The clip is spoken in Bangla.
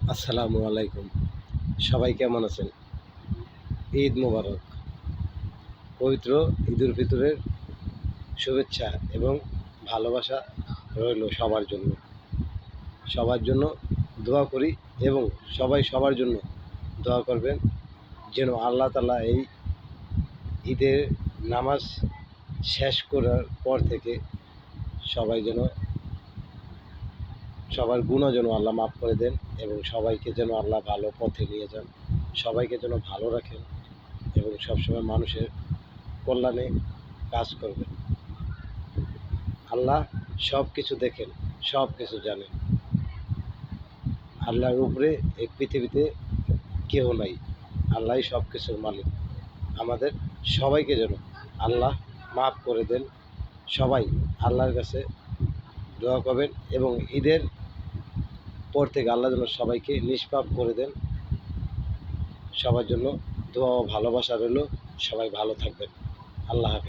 আসসালামু আলাইকুম। সবাই কেমন আছেন? ঈদ মোবারক। পবিত্র ঈদুল ফিতরের শুভেচ্ছা এবং ভালোবাসা রইল সবার জন্য। সবার জন্য দোয়া করি এবং সবাই সবার জন্য দোয়া করবেন যেন আল্লাহ তাআলা এই ঈদের নামাজ শেষ করার পর থেকে সবাই যেন সবার গুনাহ যেন আল্লাহ মাফ করে দেন এবং সবাইকে যেন আল্লাহ ভালো পথে নিয়ে যান। সবাইকে যেন ভালো রাখেন এবং সবসময় মানুষের কল্যাণে কাজ করবেন। আল্লাহ সব কিছু দেখেন, সব কিছু জানেন। আল্লাহর উপরে এই পৃথিবীতে কেউ নাই। আল্লাহই সব কিছুর মালিক। আমাদের সবাইকে যেন আল্লাহ মাফ করে দেন। সবাই আল্লাহর কাছে দোয়া করবেন এবং ঈদের পর থেকে আল্লাহ যেন সবাইকে নিষ্পাপ করে দেন। সবার জন্য দোয়া ও ভালোবাসা রইল। সবাই ভালো থাকবেন। আল্লাহ হাফেজ।